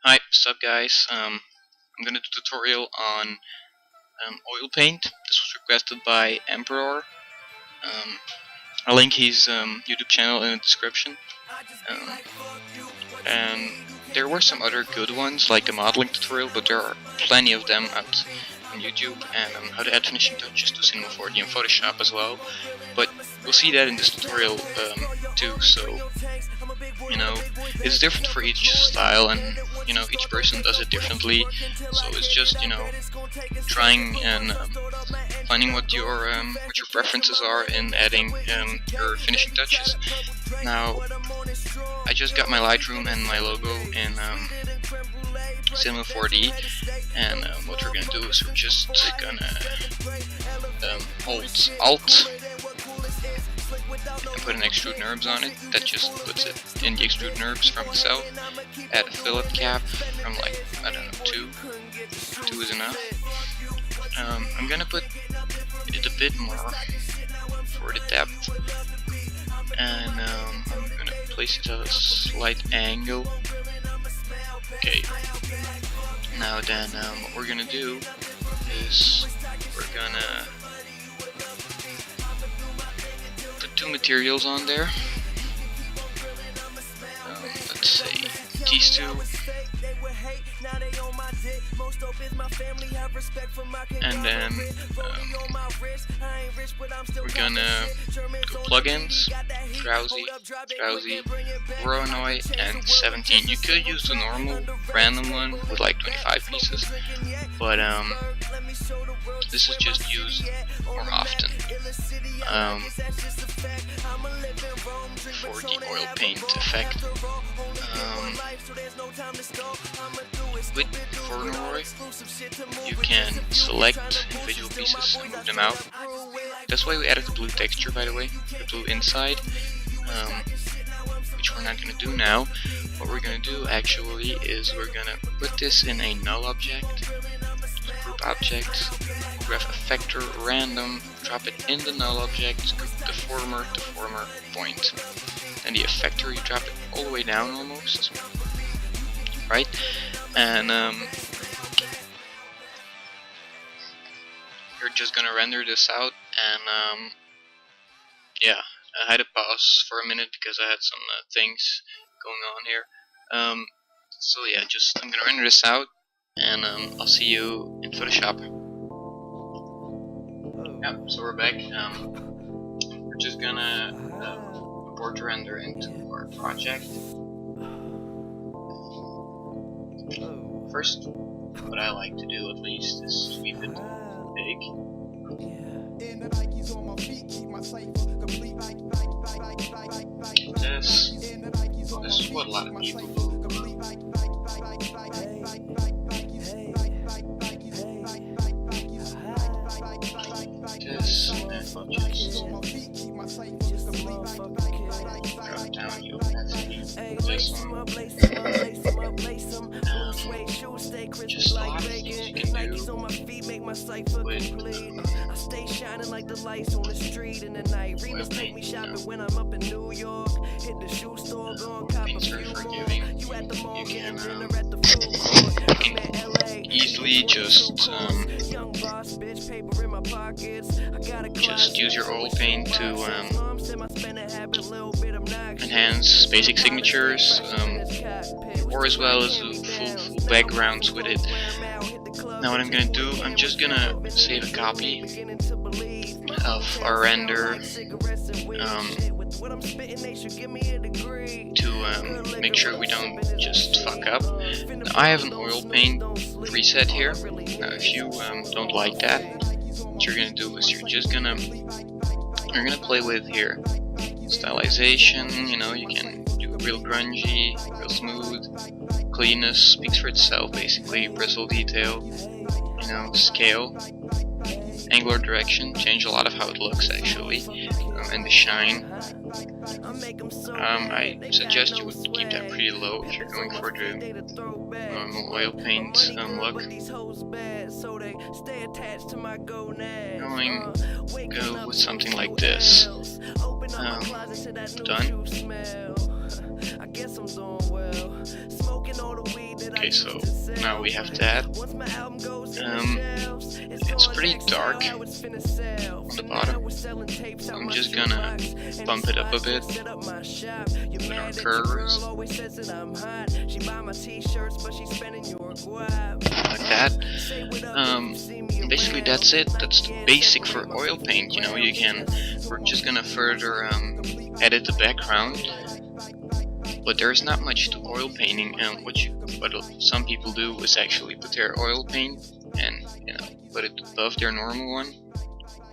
Hi, what's up guys? I'm gonna do a tutorial on oil paint. This was requested by Emperor. I'll link his YouTube channel in the description. Um, and there were some other good ones like the modeling tutorial, but there are plenty of them out on YouTube, and how to add finishing touches to Cinema 4D and Photoshop as well. But we'll see that in this tutorial too, so it's different for each style, and each person does it differently, so it's just trying and finding what your preferences are in adding your finishing touches. Now I just got my Lightroom and my logo in Cinema 4D, and what we're gonna do is we're just gonna hold Alt and put an extrude NURBS on it. That just puts it in the extrude NURBS from itself. Add a fillet cap from like, I don't know, 2 is enough. I'm gonna put it a bit more for the depth, and I'm gonna place it at a slight angle. Okay, now then what we're gonna do is we're gonna put 2 materials on there. Let's say these 2, and then we're gonna go plugins, Drowsy, Voronoi, and 17. You could use the normal random one with like 25 pieces, but this is just used more often for the oil paint effect. With Voronoi, you can select individual pieces and move them out. That's why we added the blue texture, by the way, the blue inside, which we're not going to do now. What we're going to do actually is we're going to put this in a null object, group objects, graph effector random, drop it in the null object, group deformer point. And the effector, you drop it all the way down almost, right? And you're just gonna render this out, and yeah, I had to pause for a minute because I had some things going on here. So yeah, I'm gonna render this out, and I'll see you in Photoshop. Yeah, so we're back. We're just gonna import the render into our project. First, what I like to do at least is sweep it big. This is what a lot of people do. This, and just drop down your opacity. This one. Just a lot of things you can do with oil paint. Paint's very forgiving. You can easily just use your oil paint to enhance basic signatures, or as well as do full backgrounds with it. Now what I'm gonna do, I'm just gonna save a copy of our render to make sure we don't just fuck up. Now I have an oil paint preset here. Now if you don't like that, what you're gonna do is you're gonna play with here stylization. You can do real grungy, real smooth. Cleanness speaks for itself, basically. Bristle detail, scale, angular direction, change a lot of how it looks actually, and the shine. I suggest you would keep that pretty low if you're going for the normal oil paint look. Go with something like this. Done. Okay, Okay, so now we have that. It's pretty dark on the bottom. I'm just gonna bump it up a bit with our curves, like that. Basically that's it. That's the basic for oil paint. You know, we're just gonna further edit the background. But there's not much to oil painting, and what some people do is actually put their oil paint and put it above their normal one.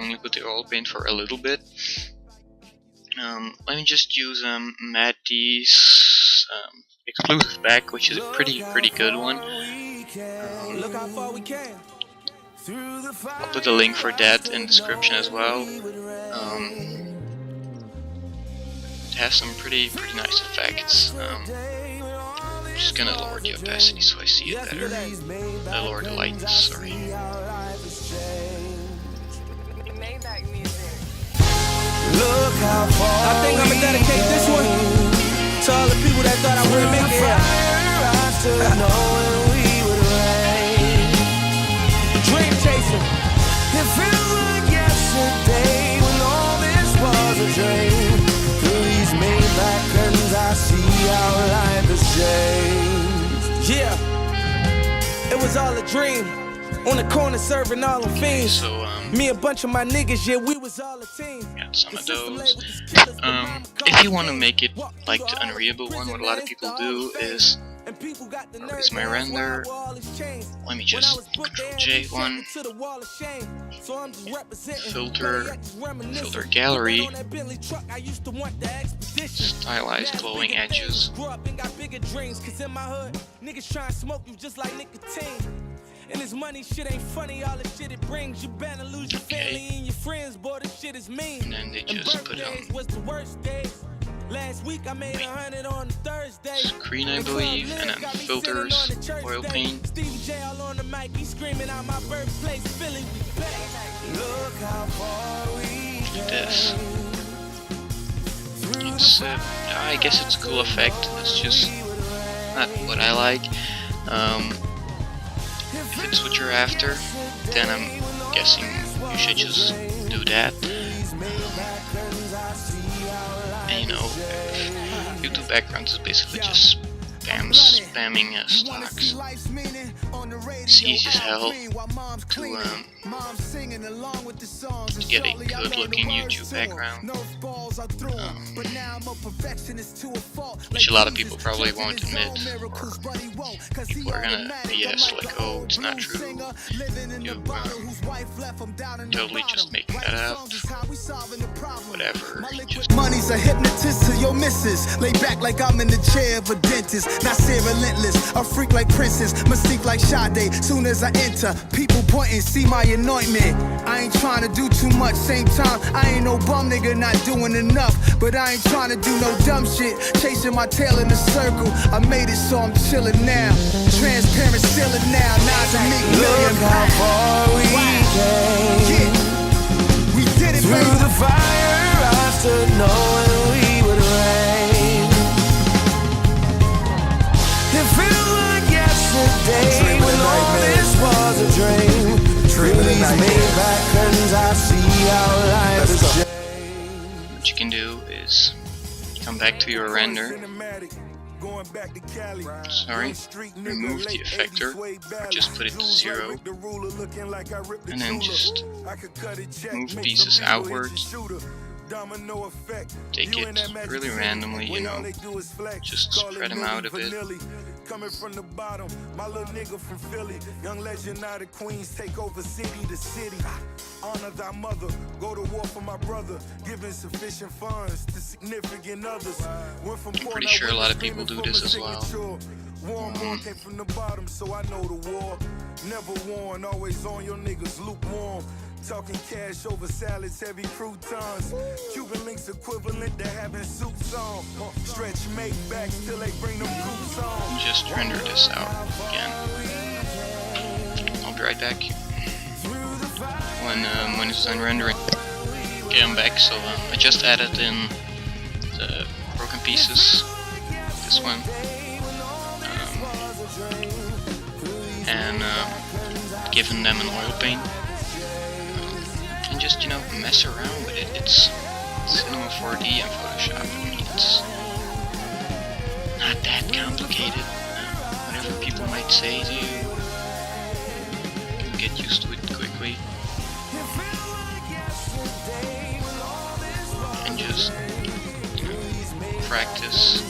Only put the oil paint for a little bit. Let me just use Matt D's exclusive pack, which is a pretty good one. I'll put the link for that in the description as well. It has some pretty nice effects. I'm just gonna lower the opacity so I see it better. Lower the lightness, sorry. I think I'ma dedicate this one to all the people that thought I wouldn't make it here. Dream chaser. It feels like yesterday when all this was a dream. Through these Maybach curtains I see how life has changed. Yeah, it was all a dream. On the corner serving all the fiends. So, me and a bunch of my niggas, yeah, we was all a team. Got some of those. If you want to make it like the Unreadable one, what a lot of people do is, where is my render? Let me just Ctrl J1, filter gallery, stylize glowing edges. And this money shit ain't funny, all the shit it brings. You better lose your family and your friends, boy, this shit is mean. And then they just put on last week I made 100 on Thursday. Screen, I believe, and then filters, oil paint. Stevie J all on the mic, he's screaming out my birthplace, Philly, we back. Look how far we this. It's I guess it's a cool effect. It's just not what I like. If it's what you're after, then I'm guessing you should just do that. And you know, YouTube backgrounds is basically just spamming stocks. It's easy as hell to get a good looking YouTube background, which a lot of people probably won't admit, or people are gonna BS like, oh, it's not true, you totally just making that up, whatever, just money's a hypnotist to your missus. Lay back like I'm in the chair of a dentist. Not say relentless, a freak like Princess, mystique like Sade. Soon as I enter, people pointing, see my anointment. I ain't trying to do too much, same time I ain't no bum nigga, not doing enough. But I ain't trying to do no dumb shit, chasing my tail in a circle. I made it so I'm chilling now, transparent ceiling now. Nas and Meek Million. Look how far we came. We did it, through baby. the fire after knowing we would reign. It feels like yesterday when all this was a dream. Through these Maybach curtains I see how life has changed. what you can do is come back to your render. Sorry, remove the effector, or just put it to 0, and then just move pieces outwards. Take it really randomly, you know, just spread them out a bit. Coming from the bottom, my little nigga from Philly, young legend out of Queens, take over city to city. Honor thy mother, go to war for my brother, giving sufficient funds to significant others. Went from I'm pretty sure a lot of people do this as well. Warm came from the bottom, so I know the war. Never worn, always on your niggas lukewarm. Talking cash over salads, heavy croutons. Cuban links equivalent to having soups on. Stretch make back till they bring them coops on. Just render this out again. I'll be right back when it's done rendering. Okay, I'm back. So I just added in the broken pieces. This one. and giving them an oil paint, and just, you know, mess around with it. It's Cinema 4D and Photoshop. I mean, it's not that complicated. Whatever people might say to you, you can get used to it quickly. And just, you know, practice,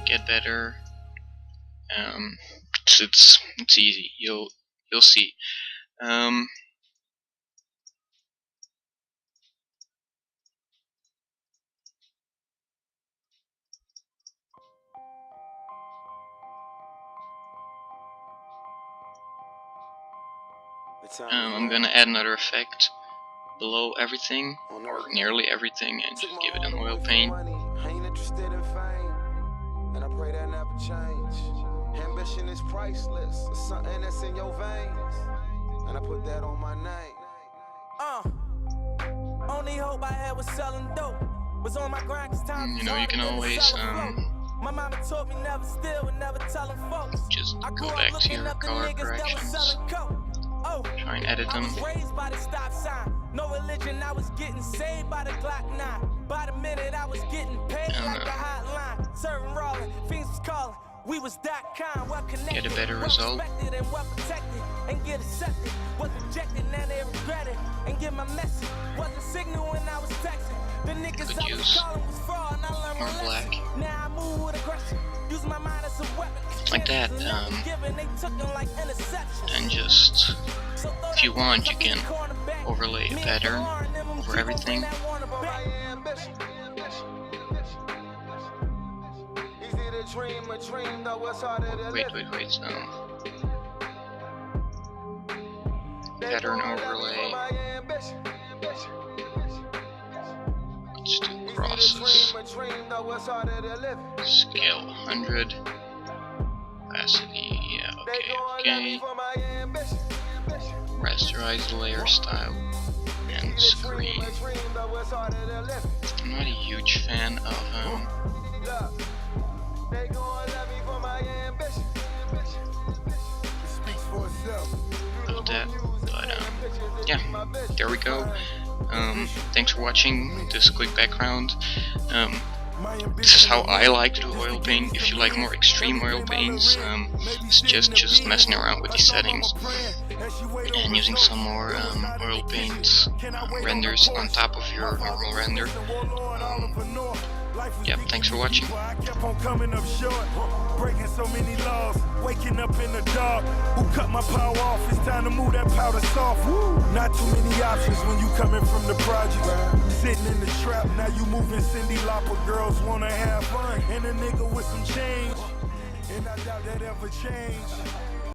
get better. It's easy. You'll see. I'm gonna add another effect below everything, or nearly everything, and just give it an oil paint. I ain't interested in fame, and I pray that never change. Ambition is priceless, it's something that's in your veins, and I put that on my name. Only hope I had was selling dope. Was on my grind 'cause time. You know, you can always my mama taught me never steal and never telling folks. just go back to your color corrections, try and edit them. Raised by the stop sign. No religion, I was getting saved by the Glock 9. By the minute I was getting paid like a hotline. Serving rolling, fiends was calling. We was that kind, well connected, get a better result. And well protected, and get accepted. Was rejected, now they regret it. And get my message. Was a signal when I was texting. The niggas I was calling was fraud, and I learned more my black. lesson. Now I move with aggression. Use my mind as a weapon. Like that. And just, if you want, you can overlay a pattern over everything. Wait. Pattern overlay. Let's do crosses. Scale 100. Opacity, yeah, okay. Rasterize the layer style and screen. I'm not a huge fan of that, but yeah, there we go. Thanks for watching this quick background. This is how I like to do oil paint. If you like more extreme oil paints, it's just messing around with these settings and using some more oil paint renders on top of your normal render. Yeah, thanks for watching. Kept on coming up short, breaking so many laws, waking up in the dark. Who cut my power off? It's time to move that powder soft. Not too many options when you coming from the project. Sitting in the trap, now you moving Cindy Lauper. Girls wanna have fun, and a nigga with some change, and I doubt that ever change.